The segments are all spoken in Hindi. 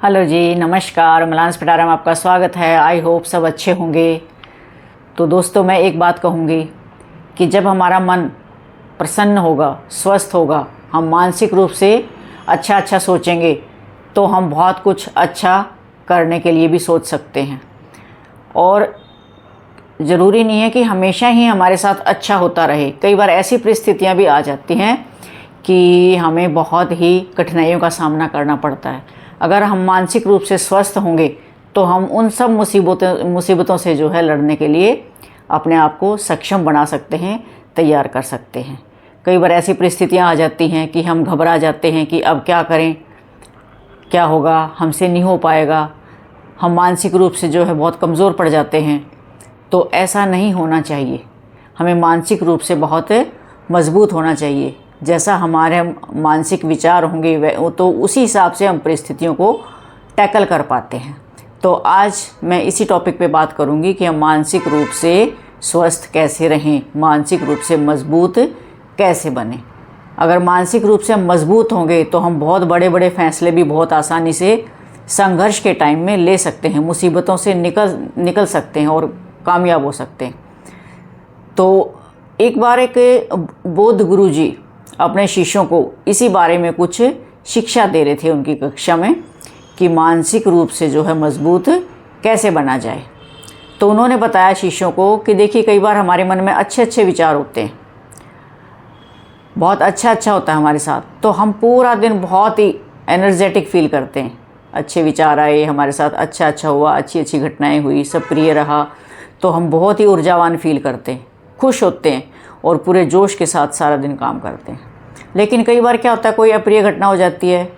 हेलो जी, नमस्कार। मिलांस पिटारा में आपका स्वागत है। आई होप सब अच्छे होंगे। तो दोस्तों, मैं एक बात कहूँगी कि जब हमारा मन प्रसन्न होगा, स्वस्थ होगा, हम मानसिक रूप से अच्छा सोचेंगे तो हम बहुत कुछ अच्छा करने के लिए भी सोच सकते हैं। और ज़रूरी नहीं है कि हमेशा ही हमारे साथ अच्छा होता रहे। कई बार ऐसी परिस्थितियाँ भी आ जाती हैं कि हमें बहुत ही कठिनाइयों का सामना करना पड़ता है। अगर हम मानसिक रूप से स्वस्थ होंगे तो हम उन सब मुसीबतों से जो है लड़ने के लिए अपने आप को सक्षम बना सकते हैं, तैयार कर सकते हैं। कई बार ऐसी परिस्थितियाँ आ जाती हैं कि हम घबरा जाते हैं कि अब क्या करें, क्या होगा, हमसे नहीं हो पाएगा। हम मानसिक रूप से जो है बहुत कमज़ोर पड़ जाते हैं। तो ऐसा नहीं होना चाहिए। हमें मानसिक रूप से बहुत मजबूत होना चाहिए। जैसा हमारे मानसिक विचार होंगे वह तो उसी हिसाब से हम परिस्थितियों को टैकल कर पाते हैं। तो आज मैं इसी टॉपिक पे बात करूंगी कि हम मानसिक रूप से स्वस्थ कैसे रहें, मानसिक रूप से मजबूत कैसे बने। अगर मानसिक रूप से हम मजबूत होंगे तो हम बहुत बड़े बड़े फैसले भी बहुत आसानी से संघर्ष के टाइम में ले सकते हैं, मुसीबतों से निकल सकते हैं और कामयाब हो सकते हैं। तो एक बार एक बौद्ध गुरुजी अपने शिष्यों को इसी बारे में कुछ शिक्षा दे रहे थे उनकी कक्षा में कि मानसिक रूप से जो है मजबूत कैसे बना जाए। तो उन्होंने बताया शिष्यों को कि देखिए, कई बार हमारे मन में अच्छे विचार होते हैं, बहुत अच्छा होता है हमारे साथ, तो हम पूरा दिन बहुत ही एनर्जेटिक फील करते हैं। अच्छे विचार आए हमारे साथ, अच्छा हुआ, अच्छी घटनाएं हुई, सब प्रिय रहा, तो हम बहुत ही ऊर्जावान फील करते हैं, खुश होते हैं और पूरे जोश के साथ सारा दिन काम करते हैं। लेकिन कई बार क्या होता है, कोई अप्रिय घटना हो जाती है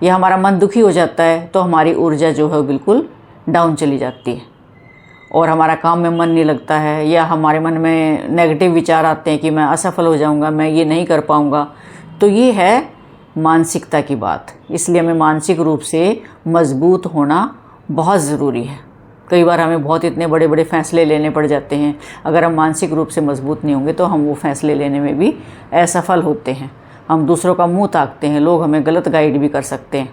या हमारा मन दुखी हो जाता है तो हमारी ऊर्जा जो है बिल्कुल डाउन चली जाती है और हमारा काम में मन नहीं लगता है, या हमारे मन में नेगेटिव विचार आते हैं कि मैं असफल हो जाऊंगा, मैं ये नहीं कर पाऊंगा। तो ये है मानसिकता की बात। इसलिए हमें मानसिक रूप से मजबूत होना बहुत ज़रूरी है। कई बार हमें बहुत इतने बड़े बड़े फ़ैसले लेने पड़ जाते हैं। अगर हम मानसिक रूप से मजबूत नहीं होंगे तो हम वो फ़ैसले लेने में भी असफल होते हैं। हम दूसरों का मुंह ताकते हैं, लोग हमें गलत गाइड भी कर सकते हैं।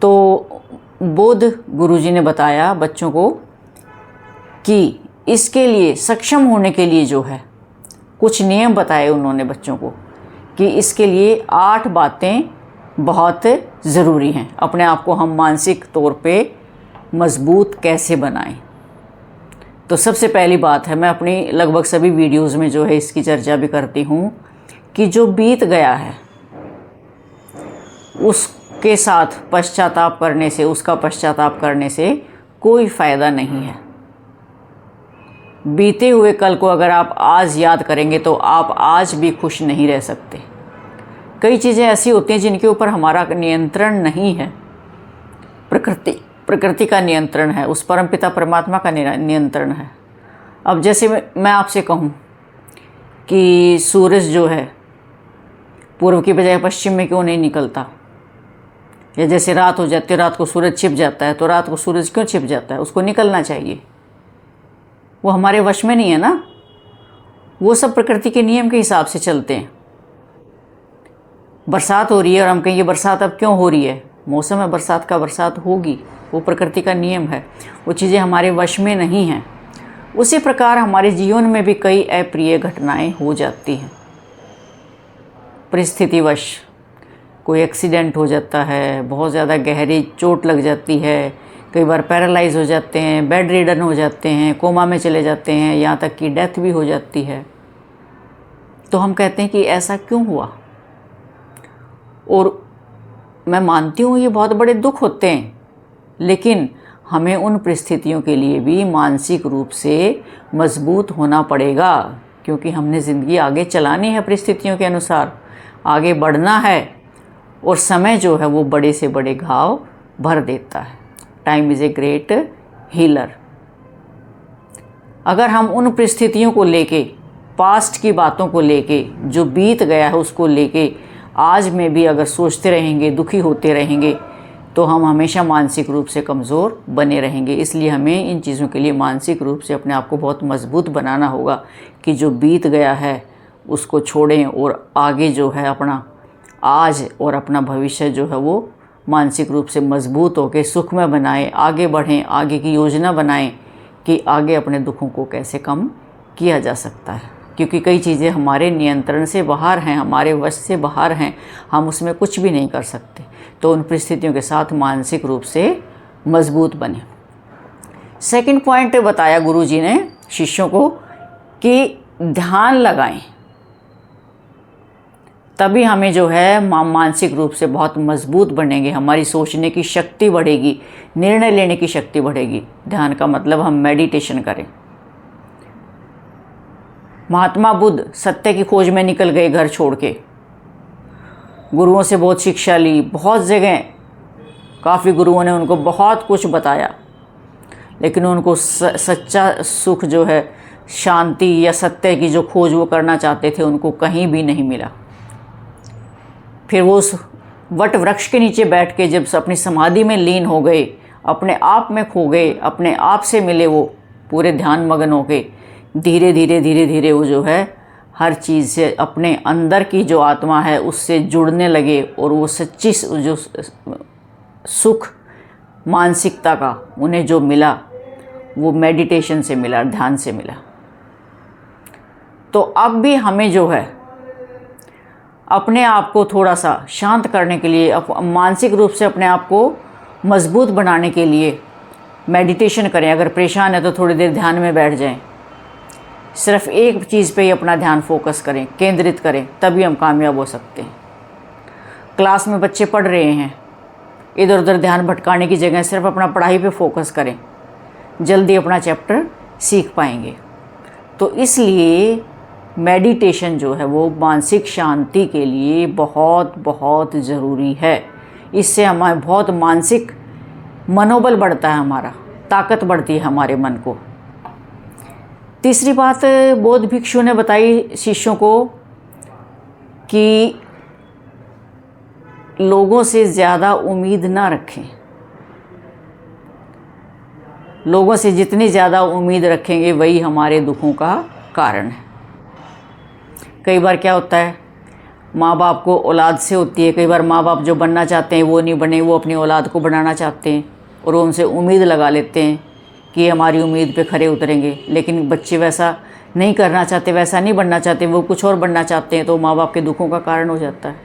तो बौद्ध गुरुजी ने बताया बच्चों को कि इसके लिए सक्षम होने के लिए जो है कुछ नियम बताए उन्होंने बच्चों को कि इसके लिए 8 बातें बहुत ज़रूरी हैं। अपने आप को हम मानसिक तौर पे मजबूत कैसे बनाएं। तो सबसे पहली बात है, मैं अपनी लगभग सभी वीडियोज़ में जो है इसकी चर्चा भी करती हूँ कि जो बीत गया है उसके साथ पश्चाताप करने से, उसका पश्चाताप करने से कोई फ़ायदा नहीं है। बीते हुए कल को अगर आप आज याद करेंगे तो आप आज भी खुश नहीं रह सकते। कई चीज़ें ऐसी होती हैं जिनके ऊपर हमारा नियंत्रण नहीं है। प्रकृति का नियंत्रण है, उस परमपिता परमात्मा का नियंत्रण है। अब जैसे मैं आपसे कहूँ कि सूरज जो है पूर्व की बजाय पश्चिम में क्यों नहीं निकलता, या जैसे रात हो जाती है, रात को सूरज छिप जाता है, तो रात को सूरज क्यों छिप जाता है, उसको निकलना चाहिए। वो हमारे वश में नहीं है ना। वो सब प्रकृति के नियम के हिसाब से चलते हैं। बरसात हो रही है और हम कहेंगे बरसात अब क्यों हो रही है, मौसम है बरसात का, बरसात होगी, वो प्रकृति का नियम है। वो चीज़ें हमारे वश में नहीं हैं। उसी प्रकार हमारे जीवन में भी कई अप्रिय घटनाएं हो जाती हैं। परिस्थितिवश कोई एक्सीडेंट हो जाता है, बहुत ज़्यादा गहरी चोट लग जाती है, कई बार पैरालाइज हो जाते हैं, बेड रिडन हो जाते हैं, कोमा में चले जाते हैं, यहाँ तक कि डेथ भी हो जाती है। तो हम कहते हैं कि ऐसा क्यों हुआ। और मैं मानती हूँ ये बहुत बड़े दुख होते हैं, लेकिन हमें उन परिस्थितियों के लिए भी मानसिक रूप से मजबूत होना पड़ेगा, क्योंकि हमने ज़िंदगी आगे चलानी है, परिस्थितियों के अनुसार आगे बढ़ना है। और समय जो है वो बड़े से बड़े घाव भर देता है। Time is a great healer. अगर हम उन परिस्थितियों को लेके, पास्ट की बातों को लेके, जो बीत गया है उसको लेके आज में भी अगर सोचते रहेंगे, दुखी होते रहेंगे, तो हम हमेशा मानसिक रूप से कमज़ोर बने रहेंगे। इसलिए हमें इन चीज़ों के लिए मानसिक रूप से अपने आप को बहुत मजबूत बनाना होगा कि जो बीत गया है उसको छोड़ें और आगे जो है अपना आज और अपना भविष्य जो है वो मानसिक रूप से मजबूत होकर सुखमय बनाएं, आगे बढ़ें, आगे की योजना बनाएं कि आगे अपने दुखों को कैसे कम किया जा सकता है। क्योंकि कई चीज़ें हमारे नियंत्रण से बाहर हैं, हमारे वश से बाहर हैं, हम उसमें कुछ भी नहीं कर सकते। तो उन परिस्थितियों के साथ मानसिक रूप से मजबूत बने। सेकंड पॉइंट बताया गुरुजी ने शिष्यों को कि ध्यान लगाएं, तभी हमें जो है मानसिक रूप से बहुत मजबूत बनेंगे, हमारी सोचने की शक्ति बढ़ेगी, निर्णय लेने की शक्ति बढ़ेगी। ध्यान का मतलब हम मेडिटेशन करें। महात्मा बुद्ध सत्य की खोज में निकल गए घर छोड़ के, गुरुओं से बहुत शिक्षा ली, बहुत जगह काफ़ी गुरुओं ने उनको बहुत कुछ बताया, लेकिन उनको सच्चा सुख जो है, शांति या सत्य की जो खोज वो करना चाहते थे, उनको कहीं भी नहीं मिला। फिर वो उस वट वृक्ष के नीचे बैठ के जब अपनी समाधि में लीन हो गए, अपने आप में खो गए, अपने आप से मिले, वो पूरे ध्यान मग्न हो गए, धीरे धीरे धीरे धीरे वो जो है हर चीज़ से, अपने अंदर की जो आत्मा है उससे जुड़ने लगे। और वो सच्ची जो सुख मानसिकता का उन्हें जो मिला, वो मेडिटेशन से मिला, ध्यान से मिला। तो अब भी हमें जो है अपने आप को थोड़ा सा शांत करने के लिए, मानसिक रूप से अपने आप को मजबूत बनाने के लिए मेडिटेशन करें। अगर परेशान है तो थोड़ी देर ध्यान में बैठ जाएं, सिर्फ एक चीज़ पे ही अपना ध्यान फोकस करें, केंद्रित करें, तभी हम कामयाब हो सकते हैं। क्लास में बच्चे पढ़ रहे हैं, इधर उधर ध्यान भटकाने की जगह सिर्फ अपना पढ़ाई पे फोकस करें, जल्दी अपना चैप्टर सीख पाएंगे। तो इसलिए मेडिटेशन जो है वो मानसिक शांति के लिए बहुत बहुत ज़रूरी है। इससे हमारा बहुत मानसिक मनोबल बढ़ता है, हमारा ताकत बढ़ती है हमारे मन को। तीसरी बात बौद्ध भिक्षु ने बताई शिष्यों को कि लोगों से ज़्यादा उम्मीद ना रखें। लोगों से जितनी ज़्यादा उम्मीद रखेंगे वही हमारे दुखों का कारण है। कई बार क्या होता है, माँ बाप को औलाद से होती है, कई बार माँ बाप जो बनना चाहते हैं वो नहीं बने, वो अपनी औलाद को बनाना चाहते हैं और वो उनसे उम्मीद लगा लेते हैं कि हमारी उम्मीद पे खरे उतरेंगे। लेकिन बच्चे वैसा नहीं करना चाहते, वैसा नहीं बनना चाहते, वो कुछ और बनना चाहते हैं, तो माँ बाप के दुखों का कारण हो जाता है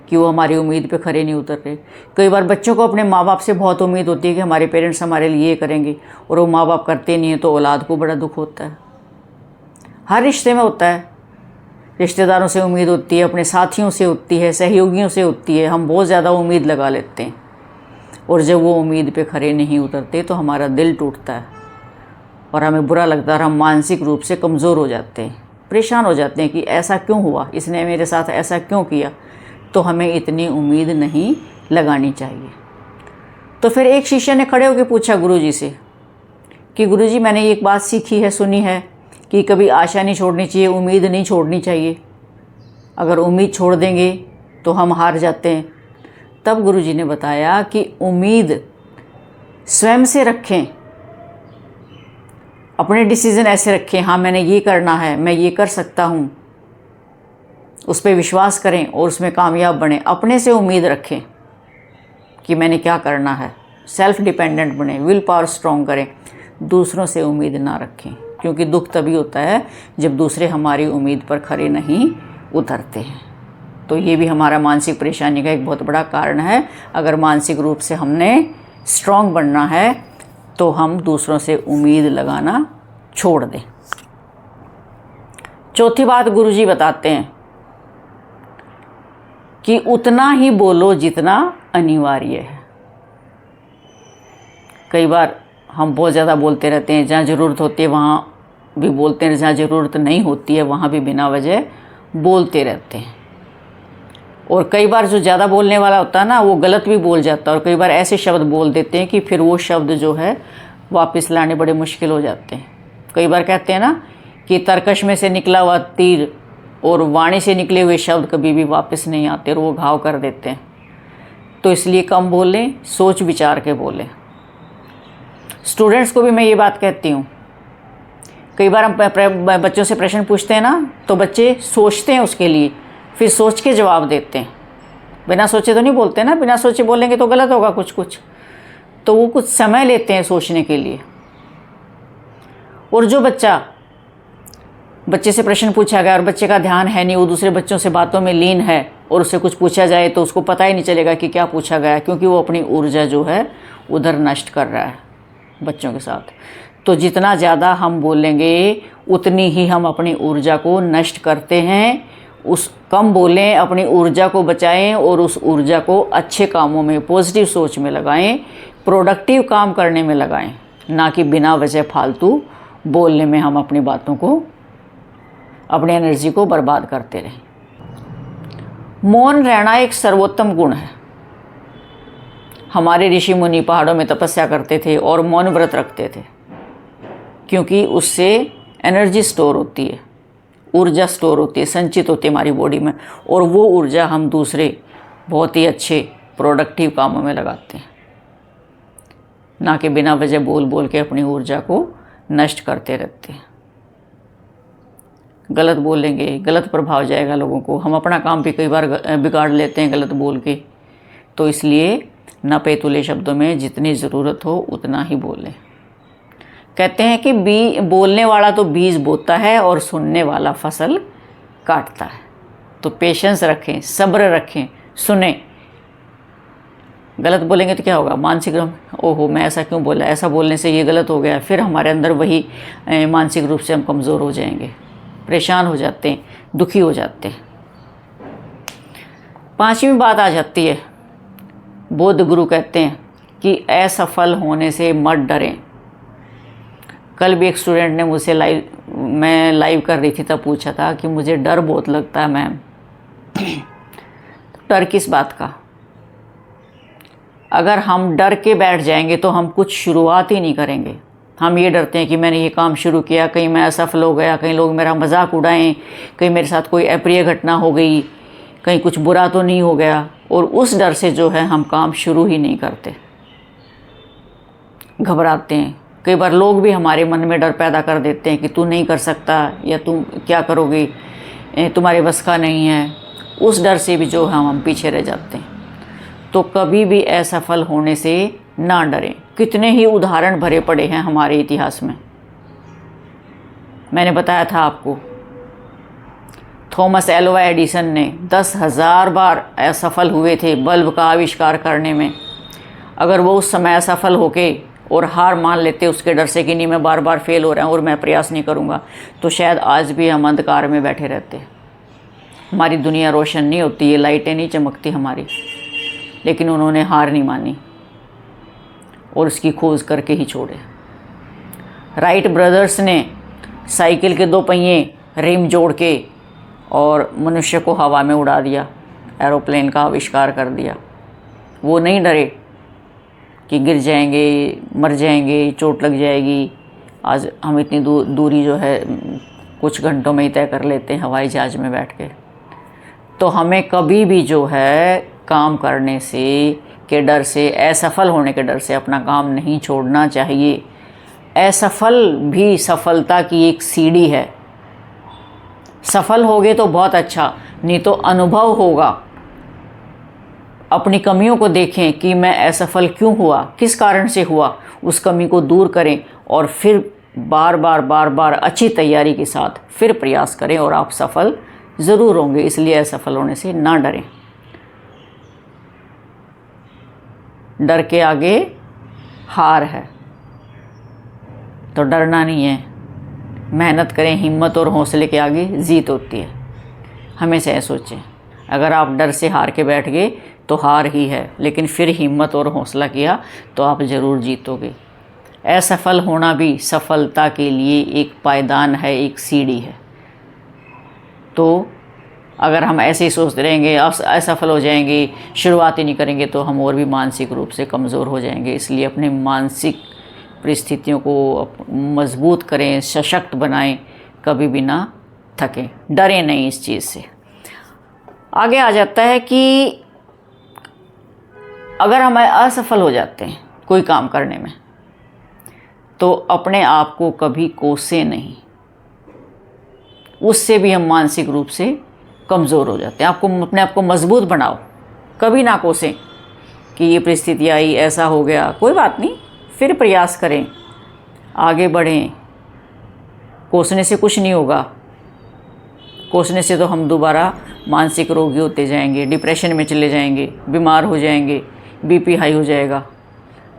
कि वो हमारी उम्मीद पे खरे नहीं उतर रहे। कई बार बच्चों को अपने माँ बाप से बहुत उम्मीद होती है कि हमारे पेरेंट्स हमारे लिए ये करेंगे, और वो माँ बाप करते नहीं हैं, तो औलाद को बड़ा दुख होता है। हर रिश्ते में होता है, रिश्तेदारों से उम्मीद होती है, अपने साथियों से होती है, सहयोगियों से होती है। हम बहुत ज़्यादा उम्मीद लगा लेते हैं और जब वो उम्मीद पे खरे नहीं उतरते तो हमारा दिल टूटता है और हमें बुरा लगता है और हम मानसिक रूप से कमज़ोर हो जाते हैं, परेशान हो जाते हैं कि ऐसा क्यों हुआ, इसने मेरे साथ ऐसा क्यों किया। तो हमें इतनी उम्मीद नहीं लगानी चाहिए। तो फिर एक शिष्य ने खड़े होकर पूछा गुरुजी से कि गुरुजी, मैंने एक बात सीखी है, सुनी है कि कभी आशा नहीं छोड़नी चाहिए, उम्मीद नहीं छोड़नी चाहिए। अगर उम्मीद छोड़ देंगे तो हम हार जाते हैं। तब गुरुजी ने बताया कि उम्मीद स्वयं से रखें, अपने डिसीज़न ऐसे रखें, हाँ मैंने ये करना है, मैं ये कर सकता हूँ, उस पर विश्वास करें और उसमें कामयाब बने। अपने से उम्मीद रखें कि मैंने क्या करना है, सेल्फ डिपेंडेंट बने, विल पावर स्ट्रॉन्ग करें। दूसरों से उम्मीद ना रखें, क्योंकि दुख तभी होता है जब दूसरे हमारी उम्मीद पर खरे नहीं उतरते हैं। तो ये भी हमारा मानसिक परेशानी का एक बहुत बड़ा कारण है। अगर मानसिक रूप से हमने स्ट्रॉन्ग बनना है तो हम दूसरों से उम्मीद लगाना छोड़ दें। चौथी बात गुरुजी बताते हैं कि उतना ही बोलो जितना अनिवार्य है। कई बार हम बहुत ज़्यादा बोलते रहते हैं, जहाँ ज़रूरत होती है वहाँ भी बोलते हैं, जहाँ ज़रूरत नहीं होती है वहाँ भी बिना वजह बोलते रहते हैं। और कई बार जो ज़्यादा बोलने वाला होता है ना, वो गलत भी बोल जाता है, और कई बार ऐसे शब्द बोल देते हैं कि फिर वो शब्द जो है वापस लाने बड़े मुश्किल हो जाते हैं। कई बार कहते हैं ना कि तरकश में से निकला हुआ तीर और वाणी से निकले हुए शब्द कभी भी वापस नहीं आते और वो घाव कर देते हैं। तो इसलिए कम बोलें, सोच विचार के बोलें। स्टूडेंट्स को भी मैं ये बात कहती हूँ। कई बार हम बच्चों से प्रश्न पूछते हैं ना, तो बच्चे सोचते हैं उसके लिए, फिर सोच के जवाब देते हैं। बिना सोचे तो नहीं बोलते ना, बिना सोचे बोलेंगे तो गलत होगा कुछ कुछ। तो वो कुछ समय लेते हैं सोचने के लिए। और जो बच्चे से प्रश्न पूछा गया और बच्चे का ध्यान है नहीं, वो दूसरे बच्चों से बातों में लीन है और उससे कुछ पूछा जाए तो उसको पता ही नहीं चलेगा कि क्या पूछा गया, क्योंकि वो अपनी ऊर्जा जो है उधर नष्ट कर रहा है बच्चों के साथ। तो जितना ज़्यादा हम बोलेंगे उतनी ही हम अपनी ऊर्जा को नष्ट करते हैं। उस कम बोलें, अपनी ऊर्जा को बचाएं और उस ऊर्जा को अच्छे कामों में, पॉजिटिव सोच में लगाएं, प्रोडक्टिव काम करने में लगाएं, ना कि बिना वजह फालतू बोलने में हम अपनी बातों को, अपनी एनर्जी को बर्बाद करते रहें। मौन रहना एक सर्वोत्तम गुण है। हमारे ऋषि मुनि पहाड़ों में तपस्या करते थे और मौन व्रत रखते थे, क्योंकि उससे एनर्जी स्टोर होती है, ऊर्जा स्टोर होती है, संचित होती है हमारी बॉडी में, और वो ऊर्जा हम दूसरे बहुत ही अच्छे प्रोडक्टिव कामों में लगाते हैं, ना कि बिना वजह बोल बोल के अपनी ऊर्जा को नष्ट करते रहते हैं। गलत बोलेंगे, गलत प्रभाव जाएगा लोगों को। हम अपना काम भी कई बार बिगाड़ लेते हैं गलत बोल के। तो इसलिए न पेतुले शब्दों में जितनी ज़रूरत हो उतना ही बोलें। कहते हैं कि बोलने वाला तो बीज बोता है और सुनने वाला फसल काटता है। तो पेशेंस रखें, सब्र रखें, सुने। गलत बोलेंगे तो क्या होगा, मानसिक ओहो मैं ऐसा क्यों बोला, ऐसा बोलने से ये गलत हो गया, फिर हमारे अंदर वही मानसिक रूप से हम कमज़ोर हो जाएंगे, परेशान हो जाते हैं, दुखी हो जाते हैं। पांचवी बात आ जाती है, बौद्ध गुरु कहते हैं कि असफल होने से मत डरें। कल भी एक स्टूडेंट ने मुझसे मैं लाइव कर रही थी तब पूछा था कि मुझे डर बहुत लगता है मैम। डर किस बात का? अगर हम डर के बैठ जाएंगे तो हम कुछ शुरुआत ही नहीं करेंगे। हम ये डरते हैं कि मैंने ये काम शुरू किया, कहीं मैं असफल हो गया, कहीं लोग मेरा मजाक उड़ाएं, कहीं मेरे साथ कोई अप्रिय घटना हो गई, कहीं कुछ बुरा तो नहीं हो गया, और उस डर से जो है हम काम शुरू ही नहीं करते, घबराते हैं। कई बार लोग भी हमारे मन में डर पैदा कर देते हैं कि तू नहीं कर सकता, या तुम क्या करोगे, तुम्हारे बस का नहीं है। उस डर से भी जो हम पीछे रह जाते हैं। तो कभी भी असफल होने से ना डरें। कितने ही उदाहरण भरे पड़े हैं हमारे इतिहास में। मैंने बताया था आपको, थॉमस एल्वा एडिसन ने 10,000 बार असफल हुए थे बल्ब का आविष्कार करने में। अगर वो उस समय असफल होके और हार मान लेते उसके डर से कि नहीं मैं बार बार फेल हो रहा हूँ और मैं प्रयास नहीं करूँगा, तो शायद आज भी हम अंधकार में बैठे रहते। हमारी दुनिया रोशन नहीं होती, ये लाइटें नहीं चमकती हमारी। लेकिन उन्होंने हार नहीं मानी और उसकी खोज करके ही छोड़े। राइट ब्रदर्स ने साइकिल के 2 पहिए रिम जोड़ के और मनुष्य को हवा में उड़ा दिया, एरोप्लेन का आविष्कार कर दिया। वो नहीं डरे कि गिर जाएंगे, मर जाएंगे, चोट लग जाएगी। आज हम इतनी दूरी जो है कुछ घंटों में ही तय कर लेते हैं हवाई जहाज़ में बैठ के। तो हमें कभी भी जो है काम करने से के डर से, असफल होने के डर से अपना काम नहीं छोड़ना चाहिए। असफल भी सफलता की एक सीढ़ी है। सफल होगे तो बहुत अच्छा, नहीं तो अनुभव होगा। अपनी कमियों को देखें कि मैं असफल क्यों हुआ, किस कारण से हुआ, उस कमी को दूर करें और फिर बार बार अच्छी तैयारी के साथ फिर प्रयास करें और आप सफल ज़रूर होंगे। इसलिए असफल होने से ना डरें। डर के आगे हार है, तो डरना नहीं है। मेहनत करें, हिम्मत और हौसले के आगे जीत होती है। हमेशा यह सोचें, अगर आप डर से हार के बैठ गए तो हार ही है, लेकिन फिर हिम्मत और हौसला किया तो आप ज़रूर जीतोगे। असफल होना भी सफलता के लिए एक पायदान है, एक सीढ़ी है। तो अगर हम ऐसे ही सोचते रहेंगे, असफल हो जाएंगे, शुरुआत ही नहीं करेंगे, तो हम और भी मानसिक रूप से कमज़ोर हो जाएंगे। इसलिए अपने मानसिक परिस्थितियों को मजबूत करें, सशक्त बनाएं, कभी भी ना थकें, डरें नहीं इस चीज़ से। आगे आ जाता है कि अगर हम असफल हो जाते हैं कोई काम करने में, तो अपने आप को कभी कोसें नहीं। उससे भी हम मानसिक रूप से कमज़ोर हो जाते हैं। अपने आप को मजबूत बनाओ। कभी ना कोसें कि ये परिस्थिति आई, ऐसा हो गया, कोई बात नहीं, फिर प्रयास करें, आगे बढ़ें। कोसने से कुछ नहीं होगा। कोसने से तो हम दोबारा मानसिक रोगी होते जाएंगे, डिप्रेशन में चले जाएंगे, बीमार हो जाएंगे, बीपी हाई हो जाएगा।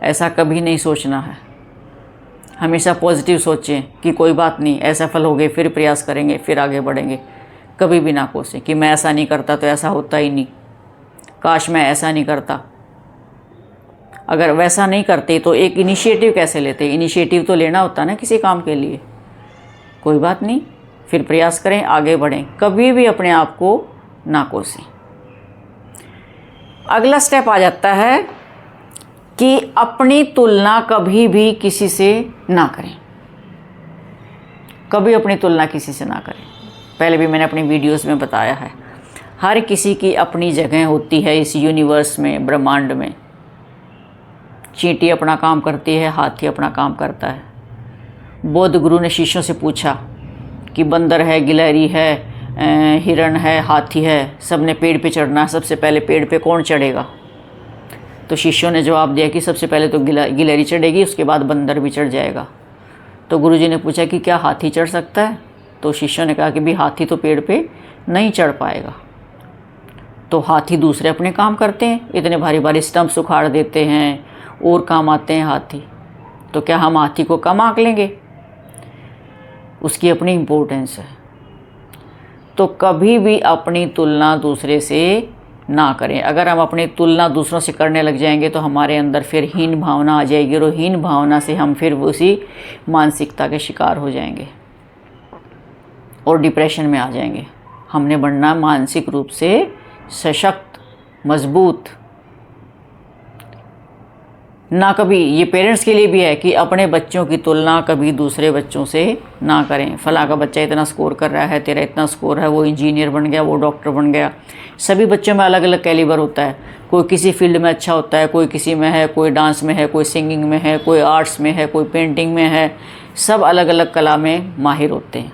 ऐसा कभी नहीं सोचना है। हमेशा पॉजिटिव सोचें कि कोई बात नहीं, असफल हो गए, फिर प्रयास करेंगे, फिर आगे बढ़ेंगे। कभी भी ना कोसें कि मैं ऐसा नहीं करता तो ऐसा होता ही नहीं, काश मैं ऐसा नहीं करता। अगर वैसा नहीं करते तो एक इनिशिएटिव कैसे लेते? इनिशिएटिव तो लेना होता ना किसी काम के लिए। कोई बात नहीं, फिर प्रयास करें, आगे बढ़ें, कभी भी अपने आप को ना कोसें। अगला स्टेप आ जाता है कि अपनी तुलना कभी भी किसी से ना करें। कभी अपनी तुलना किसी से ना करें। पहले भी मैंने अपनी वीडियोस में बताया है, हर किसी की अपनी जगह होती है इस यूनिवर्स में, ब्रह्मांड में। चींटी अपना काम करती है, हाथी अपना काम करता है। बौद्ध गुरु ने शिष्यों से पूछा कि बंदर है, गिलहरी है, हिरण है, हाथी है, सब ने पेड़ पे चढ़ना है, सबसे पहले पेड़ पे कौन चढ़ेगा? तो शिष्यों ने जवाब दिया कि सबसे पहले तो गिलहरी चढ़ेगी, उसके बाद बंदर भी चढ़ जाएगा। तो गुरुजी ने पूछा कि क्या हाथी चढ़ सकता है? तो शिष्यों ने कहा कि भी हाथी तो पेड़ पे नहीं चढ़ पाएगा। तो हाथी दूसरे अपने काम करते हैं, इतने भारी भारी स्टम्प्स उखाड़ देते हैं, और काम आते हैं हाथी। तो क्या हम हाथी को कम आंक लेंगे? उसकी अपनी इम्पोर्टेंस है। तो कभी भी अपनी तुलना दूसरे से ना करें। अगर हम अपनी तुलना दूसरों से करने लग जाएंगे तो हमारे अंदर फिर हीन भावना आ जाएगी, और हीन भावना से हम फिर उसी मानसिकता के शिकार हो जाएंगे और डिप्रेशन में आ जाएंगे। हमने बनना मानसिक रूप से सशक्त, मजबूत। ना कभी, ये पेरेंट्स के लिए भी है कि अपने बच्चों की तुलना कभी दूसरे बच्चों से ना करें। फलां का बच्चा इतना स्कोर कर रहा है, तेरा इतना स्कोर है, वो इंजीनियर बन गया, वो डॉक्टर बन गया। सभी बच्चों में अलग अलग कैलिबर होता है। कोई किसी फील्ड में अच्छा होता है, कोई किसी में है, कोई डांस में है, कोई सिंगिंग में है, कोई आर्ट्स में है, कोई पेंटिंग में है। सब अलग अलग कला में माहिर होते हैं।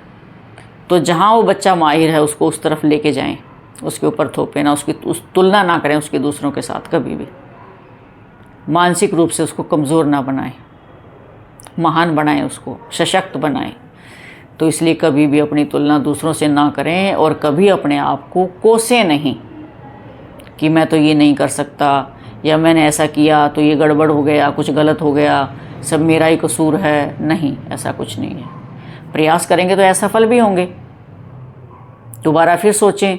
तो जहाँ वो बच्चा माहिर है उसको उस तरफ लेके जाएं, उसके ऊपर थोपें ना, उस तुलना ना करें उसके दूसरों के साथ कभी भी। मानसिक रूप से उसको कमज़ोर ना बनाएं, महान बनाएं, उसको सशक्त बनाएं। तो इसलिए कभी भी अपनी तुलना दूसरों से ना करें, और कभी अपने आप को कोसें नहीं कि मैं तो ये नहीं कर सकता, या मैंने ऐसा किया तो ये गड़बड़ हो गया, कुछ गलत हो गया, सब मेरा ही कसूर है। नहीं, ऐसा कुछ नहीं है। प्रयास करेंगे तो असफल भी होंगे। दोबारा फिर सोचें,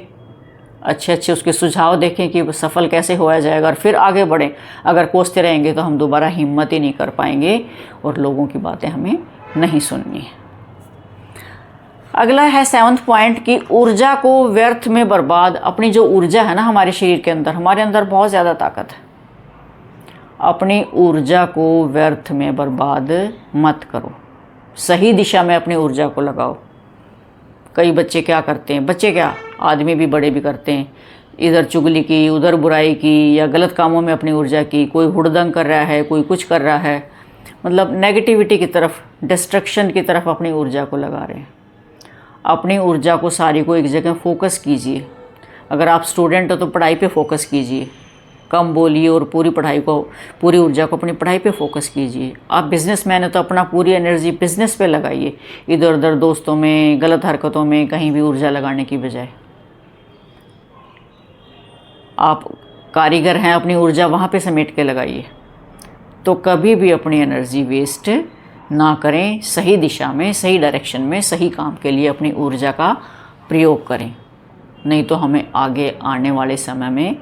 अच्छे अच्छे उसके सुझाव देखें कि सफल कैसे होया जाएगा, और फिर आगे बढ़ें। अगर कोसते रहेंगे तो हम दोबारा हिम्मत ही नहीं कर पाएंगे, और लोगों की बातें हमें नहीं सुननी है। अगला है 7वां पॉइंट कि ऊर्जा को व्यर्थ में बर्बाद। अपनी जो ऊर्जा है ना हमारे शरीर के अंदर, हमारे अंदर बहुत ज़्यादा ताकत है। अपनी ऊर्जा को व्यर्थ में बर्बाद मत करो, सही दिशा में अपनी ऊर्जा को लगाओ। कई बच्चे क्या करते हैं, बच्चे क्या, आदमी भी, बड़े भी करते हैं, इधर चुगली की, उधर बुराई की, या गलत कामों में अपनी ऊर्जा की। कोई हुड़दंग कर रहा है, कोई कुछ कर रहा है, मतलब नेगेटिविटी की तरफ, डिस्ट्रक्शन की तरफ अपनी ऊर्जा को लगा रहे हैं। अपनी ऊर्जा को सारी को एक जगह फोकस कीजिए। अगर आप स्टूडेंट हो तो पढ़ाई पे फोकस कीजिए, कम बोलिए, और पूरी पढ़ाई को, पूरी ऊर्जा को अपनी पढ़ाई पे फोकस कीजिए। आप बिजनेसमैन है तो अपना पूरी एनर्जी बिजनेस पे लगाइए, इधर उधर दोस्तों में, गलत हरकतों में कहीं भी ऊर्जा लगाने की बजाय। आप कारीगर हैं, अपनी ऊर्जा वहाँ पे समेट के लगाइए। तो कभी भी अपनी एनर्जी वेस्ट ना करें, सही दिशा में, सही डायरेक्शन में, सही काम के लिए अपनी ऊर्जा का प्रयोग करें। नहीं तो हमें आगे आने वाले समय में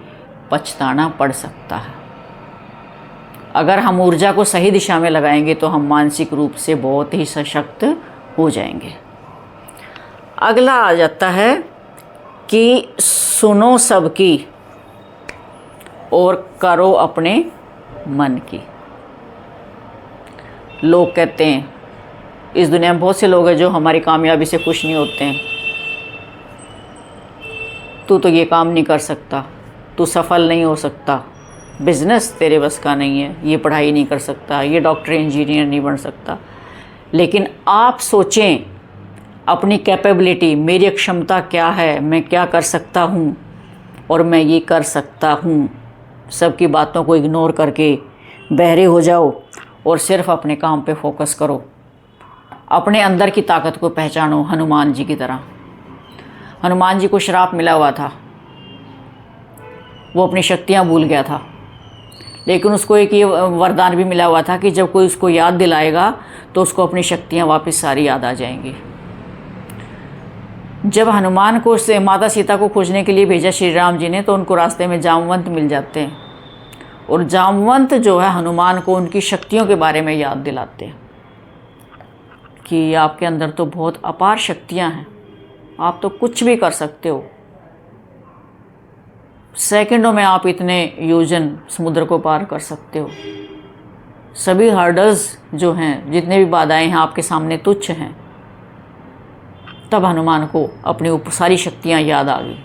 पछताना पड़ सकता है। अगर हम ऊर्जा को सही दिशा में लगाएंगे तो हम मानसिक रूप से बहुत ही सशक्त हो जाएंगे। अगला आ जाता है कि सुनो सबकी और करो अपने मन की। लोग कहते हैं, इस दुनिया में बहुत से लोग हैं जो हमारी कामयाबी से खुश नहीं होते हैं। तू तो ये काम नहीं कर सकता, तू सफल नहीं हो सकता, बिज़नेस तेरे बस का नहीं है, ये पढ़ाई नहीं कर सकता, ये डॉक्टर इंजीनियर नहीं बन सकता। लेकिन आप सोचें अपनी कैपेबिलिटी, मेरी क्षमता क्या है, मैं क्या कर सकता हूँ, और मैं ये कर सकता हूँ। सबकी बातों को इग्नोर करके बहरे हो जाओ और सिर्फ अपने काम पे फोकस करो। अपने अंदर की ताकत को पहचानो हनुमान जी की तरह। हनुमान जी को श्राप मिला हुआ था, वो अपनी शक्तियाँ भूल गया था, लेकिन उसको एक ये वरदान भी मिला हुआ था कि जब कोई उसको याद दिलाएगा तो उसको अपनी शक्तियाँ वापस सारी याद आ जाएंगी। जब हनुमान को से माता सीता को खोजने के लिए भेजा श्री राम जी ने, तो उनको रास्ते में जामवंत मिल जाते हैं, और जामवंत जो है हनुमान को उनकी शक्तियों के बारे में याद दिलाते हैं कि आपके अंदर तो बहुत अपार शक्तियाँ हैं, आप तो कुछ भी कर सकते हो। सेकंडों में आप इतने योजन समुद्र को पार कर सकते हो। सभी हर्डल्स जो हैं, जितने भी बाधाएं हैं, आपके सामने तुच्छ हैं। तब हनुमान को अपनी सारी शक्तियाँ याद आ गई।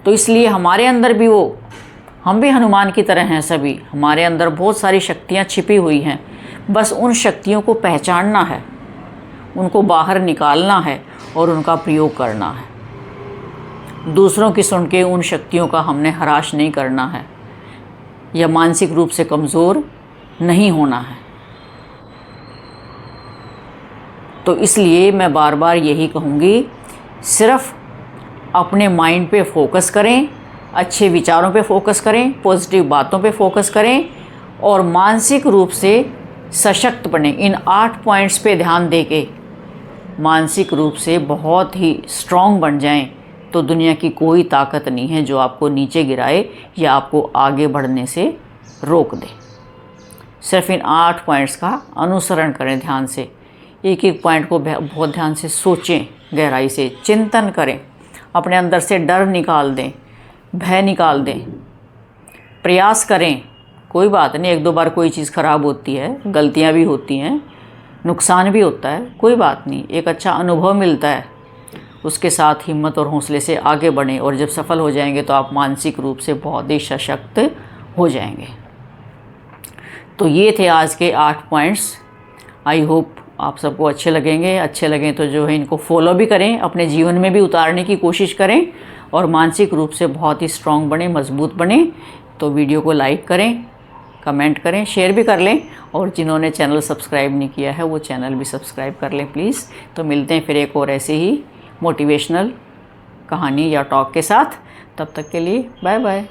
तो इसलिए हमारे अंदर भी हम भी हनुमान की तरह हैं। सभी हमारे अंदर बहुत सारी शक्तियाँ छिपी हुई हैं, बस उन शक्तियों को पहचानना है, उनको बाहर निकालना है और उनका प्रयोग करना है। दूसरों की सुन के उन शक्तियों का हमने हराश नहीं करना है, या मानसिक रूप से कमज़ोर नहीं होना है। तो इसलिए मैं बार बार यही कहूँगी, सिर्फ अपने माइंड पे फोकस करें, अच्छे विचारों पे फोकस करें, पॉजिटिव बातों पे फोकस करें, और मानसिक रूप से सशक्त बने। इन 8 पॉइंट्स पे ध्यान देके मानसिक रूप से बहुत ही स्ट्रॉन्ग बन जाएं, तो दुनिया की कोई ताकत नहीं है जो आपको नीचे गिराए या आपको आगे बढ़ने से रोक दे। सिर्फ इन 8 पॉइंट्स का अनुसरण करें ध्यान से। एक एक पॉइंट को बहुत ध्यान से सोचें, गहराई से चिंतन करें, अपने अंदर से डर निकाल दें, भय निकाल दें, प्रयास करें। कोई बात नहीं, 1-2 बार कोई चीज़ ख़राब होती है, गलतियाँ भी होती हैं, नुकसान भी होता है, कोई बात नहीं, एक अच्छा अनुभव मिलता है। उसके साथ हिम्मत और हौसले से आगे बढ़ें, और जब सफल हो जाएंगे तो आप मानसिक रूप से बहुत ही सशक्त हो जाएंगे। तो ये थे आज के 8 पॉइंट्स। आई होप आप सबको अच्छे लगेंगे। अच्छे लगें तो जो है इनको फॉलो भी करें, अपने जीवन में भी उतारने की कोशिश करें, और मानसिक रूप से बहुत ही स्ट्रॉन्ग बने, मजबूत बने। तो वीडियो को लाइक करें, कमेंट करें, शेयर भी कर लें, और जिन्होंने चैनल सब्सक्राइब नहीं किया है वो चैनल भी सब्सक्राइब कर लें प्लीज़। तो मिलते हैं फिर एक और ऐसे ही मोटिवेशनल कहानी या टॉक के साथ। तब तक के लिए बाय बाय।